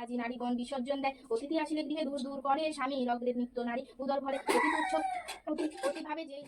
আজি নারীগণ বিসর্জন দেয়। অতিথি আসিলে গৃহে দূর দূর করে স্বামী লগ্নের নিত্য নারী উদর ভরে অতি তুচ্ছ অতিভাবে যেই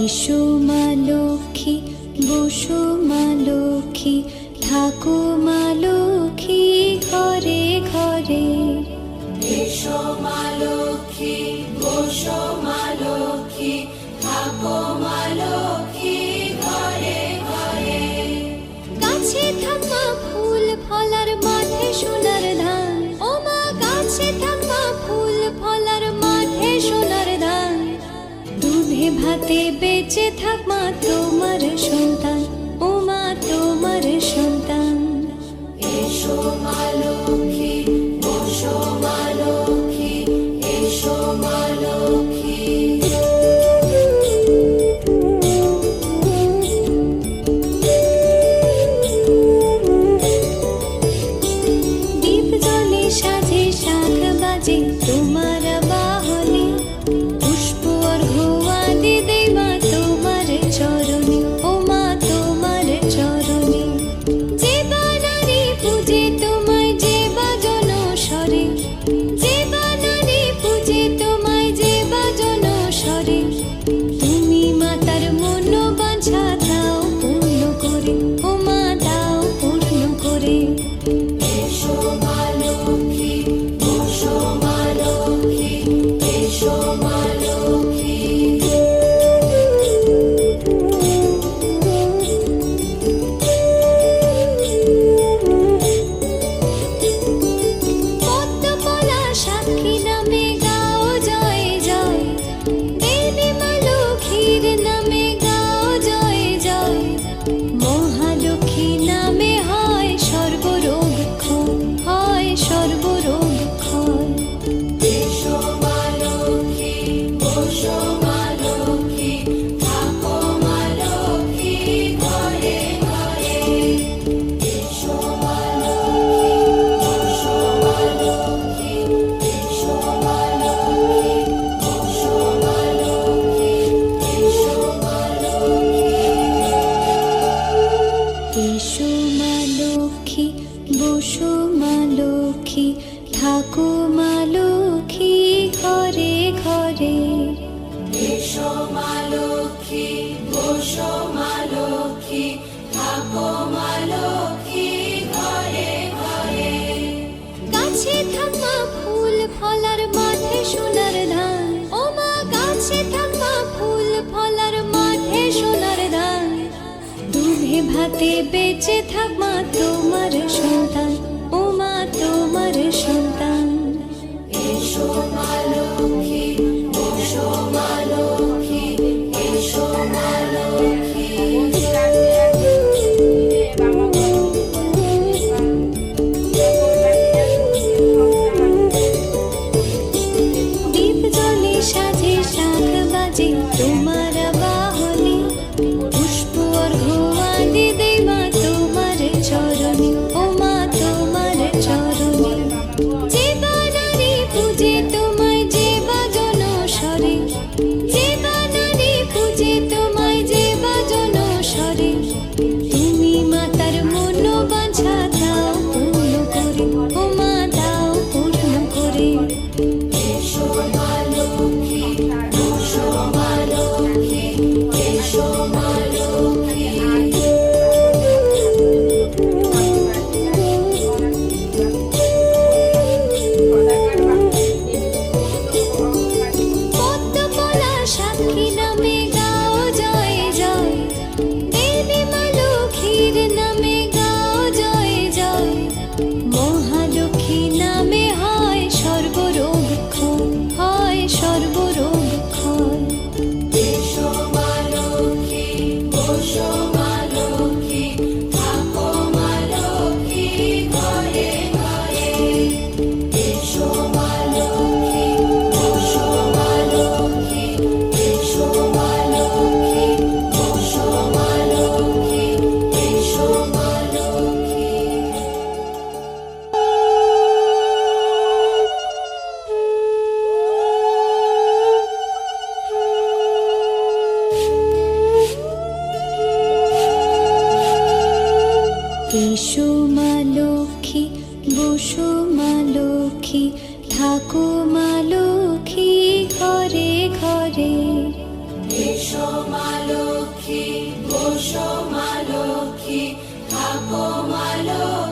এসো মা লক্ষ্মী, বসো মা লক্ষ্মী, থাকো মা লক্ষ্মী ঘরে ঘরে। এসো মা লক্ষ্মী, বসো মা লক্ষ্মী, থাকো মা লক্ষ্মী ঘরে ঘরে। গাছে থাকা ফুল ফলার মাঠে সোনার ধান, ও মা গাছে থাকা ফুল ফলার মাঠে সোনার ধান। দুধে ভাতে বেঁচে থাক মা তোমার সন্তান, ও মা তোমার সন্তান। এসো মা লক্ষ্মী, বসো মা লক্ষ্মী, এসো মা লক্ষ্মী। দীপ জ্বলে সাজে শাখ বাজে তোমার বাহনে, পুষ্প অর্ঘ্য আদি দেই মা তোমার চরণে, ও মা তোমার চরণে। যে বা নারী পূজে তোমায়, যে বা জনস্বরে, যে বা নারী পূজে তোমায়, যে বা জনস্বরে। তুমি মাতার মনোবাঞ্ছা দাও পূর্ণ করে, ও মা দাও পূর্ণ করে। এসো মা লক্ষ্মী, বসো মা লক্ষ্মী, এসো মা লক্ষ্মী। পদ্মপলা সাক্ষী নামে গাও জয় জয়, দেবী মা লক্ষ্মীর নামে গাও জয় জয়। মহালক্ষ্মী নামে হয় সর্বরোগ ক্ষয়, হয় সর্বরোগ ক্ষয়। এসো মা লক্ষ্মী, বসো মা লক্ষ্মী, থাকো মা লক্ষ্মী ঘরে ঘরে। এসো মা লক্ষ্মী, বসো মা লক্ষ্মী, এসো মা লক্ষ্মী, বসো মা লক্ষ্মী, এসো মা লক্ষ্মী। এসো মা লক্ষ্মী, বসো মা লক্ষ্মী, থাকো মা লক্ষ্মী ঘরে ঘরে। এসো মা লক্ষ্মী, বসো মা লক্ষ্মী, থাকো মা লক্ষ্মী ঘরে ঘরে। গাছে থাকা ফুল ফলার মাঠে সোনার ধান, ও মা গাছে থাকা ফুল ফলার মাঠে সোনার ধান। দুধে ভাতে বেঁচে থাক মা তোমার সন্তান, ও মা তোমার সন্তান। এসো মা লক্ষ্মী, বসো মা লক্ষ্মী, এসো মা লক্ষ্মী। দীপ জ্বলে সাজে শাখ বাজে তোমার বাহনে, পুষ্প অর্ঘ্য আদি দেই মা তোমার চরণে, ও মা তোমার চরণে। যে বা নারী পূজে তোমায়, যে বা জনস্বরে, যে বা নারী পূজে তোমায়, যে বা জনস্বরে। তুমি মাতার মনোবাঞ্ছা দাও পূর্ণ করে, ও মা দাও পূর্ণ করে। এসো মা লক্ষ্মী, বসো মা লক্ষ্মী, এসো মা লক্ষ্মী। পদ্মপলা সাক্ষী নামে গাও জয় জয়, দেবী মা লক্ষ্মীর নামে গাও জয় জয়। মহালক্ষ্মী নামে হয় সর্বরোগ ক্ষয়, হয় সর্বরোগ ক্ষয়। এসো মা লক্ষ্মী, বসো মা লক্ষ্মী, থাকো মা লক্ষ্মী ঘরে ঘরে। এসো মা লক্ষ্মী, বসো মা লক্ষ্মী, এসো মা লক্ষ্মী, বসো মা লক্ষ্মী, এসো মা লক্ষ্মী। এসো মা লক্ষ্মী, বসো মা লক্ষ্মী, থাকো মা লক্ষ্মী ঘরে ঘরে। এসো মা লক্ষ্মী, বসো মা লক্ষ্মী, থাকো মা লক্ষ্মী।